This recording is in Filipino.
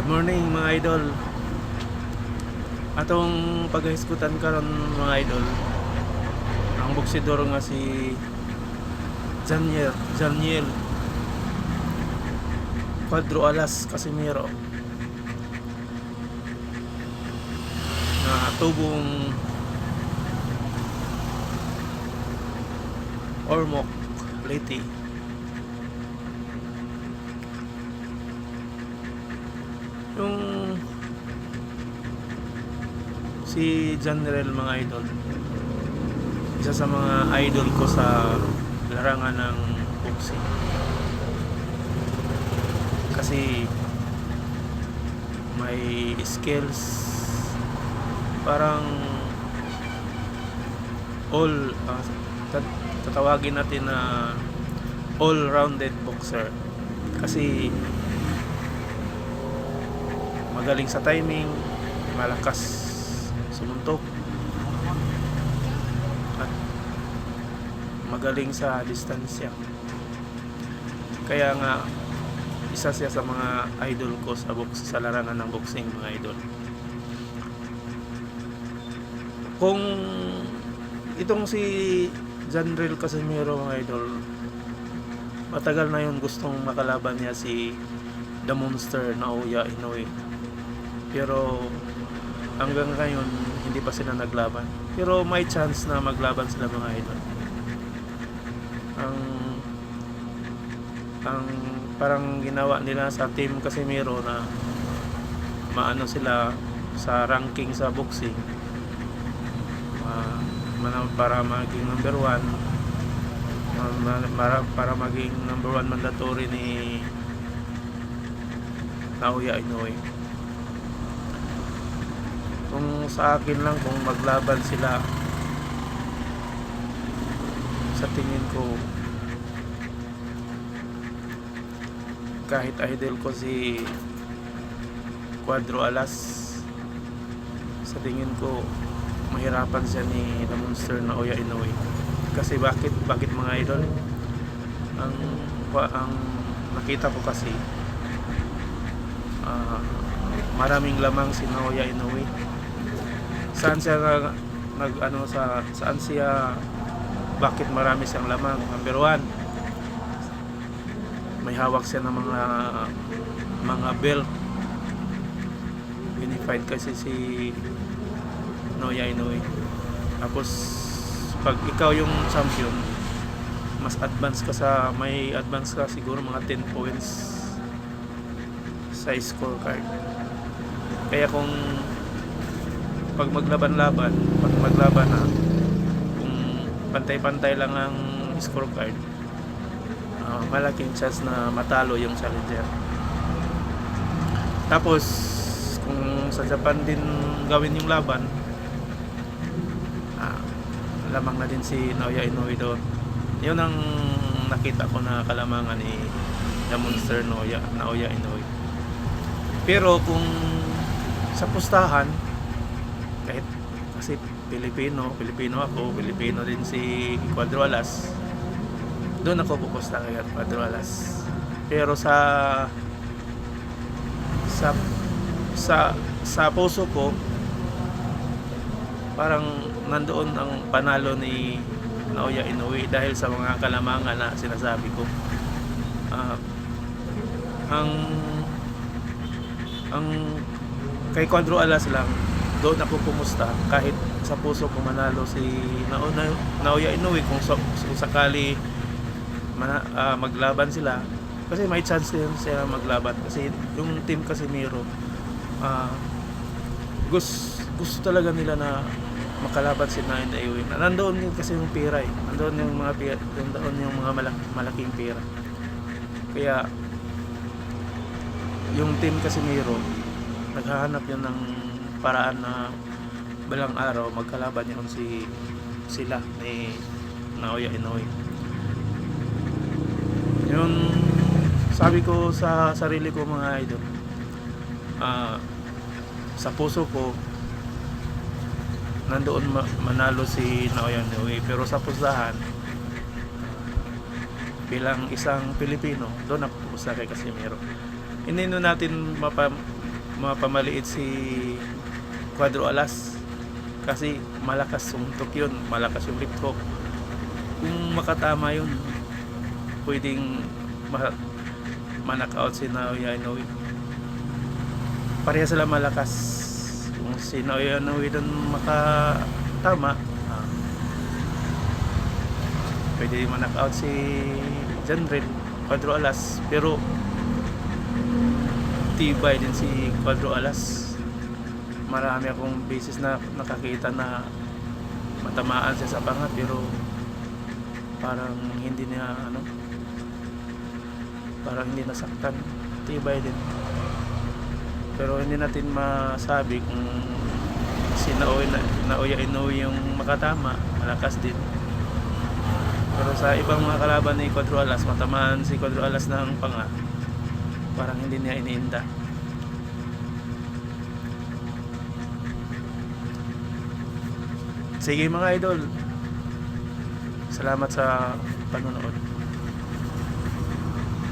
Morning mga idol. Atong paghisgutan karon mga idol. Ang boksidor nga si Janiel Cuadro Alas Casimiro na tubong Ormoc Leyte. Yung si Janiel mga idol, isa sa mga idol ko sa larangan ng boxing kasi may skills, parang all tatawagin natin na all-rounded boxer kasi magaling sa timing, malakas sumuntok, at magaling sa distansya. Kaya nga isa siya sa mga idol ko sa larangan ng boxing mga idol. Kung itong si Janiel Casimiro mga idol, matagal na yun gustong makalaban niya si The Monster Naoya Inoue, pero hanggang ngayon hindi pa sila naglaban. Pero may chance na maglaban sila mga idol. Ang parang ginawa nila sa team Casimiro na maano sila sa ranking sa boxing, para maging number 1, para maging number 1 mandatory ni Naoya Inoue. Kung sa akin lang, kung maglaban sila, sa tingin ko, kahit idol ko si Cuadro Alas, sa tingin ko mahirapan siya ni The Monster Naoya Inoue. Kasi bakit mga idol? Ang nakita ko kasi, maraming lamang si Naoya Inoue. Saan siya saan siya, bakit marami siyang lamang? Number 1, may hawak siya ng mga belt. Binifight kasi si Naoya Inoue. Tapos pag ikaw yung champion, mas may advance ka siguro mga 10 points sa scorecard. Kaya kung pag maglaban na, kung pantay-pantay lang ang scorecard, malaking chance na matalo yung challenger. Tapos kung sa Japan din gawin yung laban, lamang na din si Naoya Inoue doon. Yun ang nakita ko na kalamangan ni The Monster Naoya Inoue. Pero kung sa pustahan, kahit kasi Pilipino ako, Pilipino din si Cuadro Alas, doon ako pupusta kay Cuadro Alas. Pero sa puso ko, parang nandoon ang panalo ni Naoya Inoue dahil sa mga kalamangan na sinasabi ko. Ang kay Cuadro Alas lang, doon ako pumusta, kahit sa puso ko manalo si Naoya Inoue kung sakali maglaban sila, kasi may chance din sila maglaban kasi yung team Casimiro, gusto talaga nila na makalaban si Naoya Inoue. Nandoon din kasi yung pera nandoon yung mga malaking pera. Kaya yung team Casimiro naghahanap yun ng paraan na balang araw magkalaban yun sila ni Naoya Inoue. Yun sabi ko sa sarili ko mga idol, sa puso ko nandoon manalo si Naoya Inoue, pero sa pustahan bilang isang Pilipino, doon ako pupusta kay Casimiro. Hindi natin mapamaliit si Cuadro Alas kasi malakas suntok yun, malakas yung left hook. Kung makatama yun, pwedeng ma-knock-out si Naoya Inoue. Pareha sila malakas. Kung si Naoya Inoue doon makatama, pwede ma-knock-out si Janren Cuadro Alas. Pero tibay din si Cuadro Alas. Marami akong beses na nakakita na matamaan siya sa panga pero parang hindi niya parang hindi nasaktan. Tibay din. Pero hindi natin masabi kung si Naoya Inoue yung makatama, malakas din. Pero sa ibang mga kalaban ni Cuadro Alas, matamaan si Cuadro Alas ng panga, parang hindi niya iniinda. Sige mga idol, salamat sa panonood.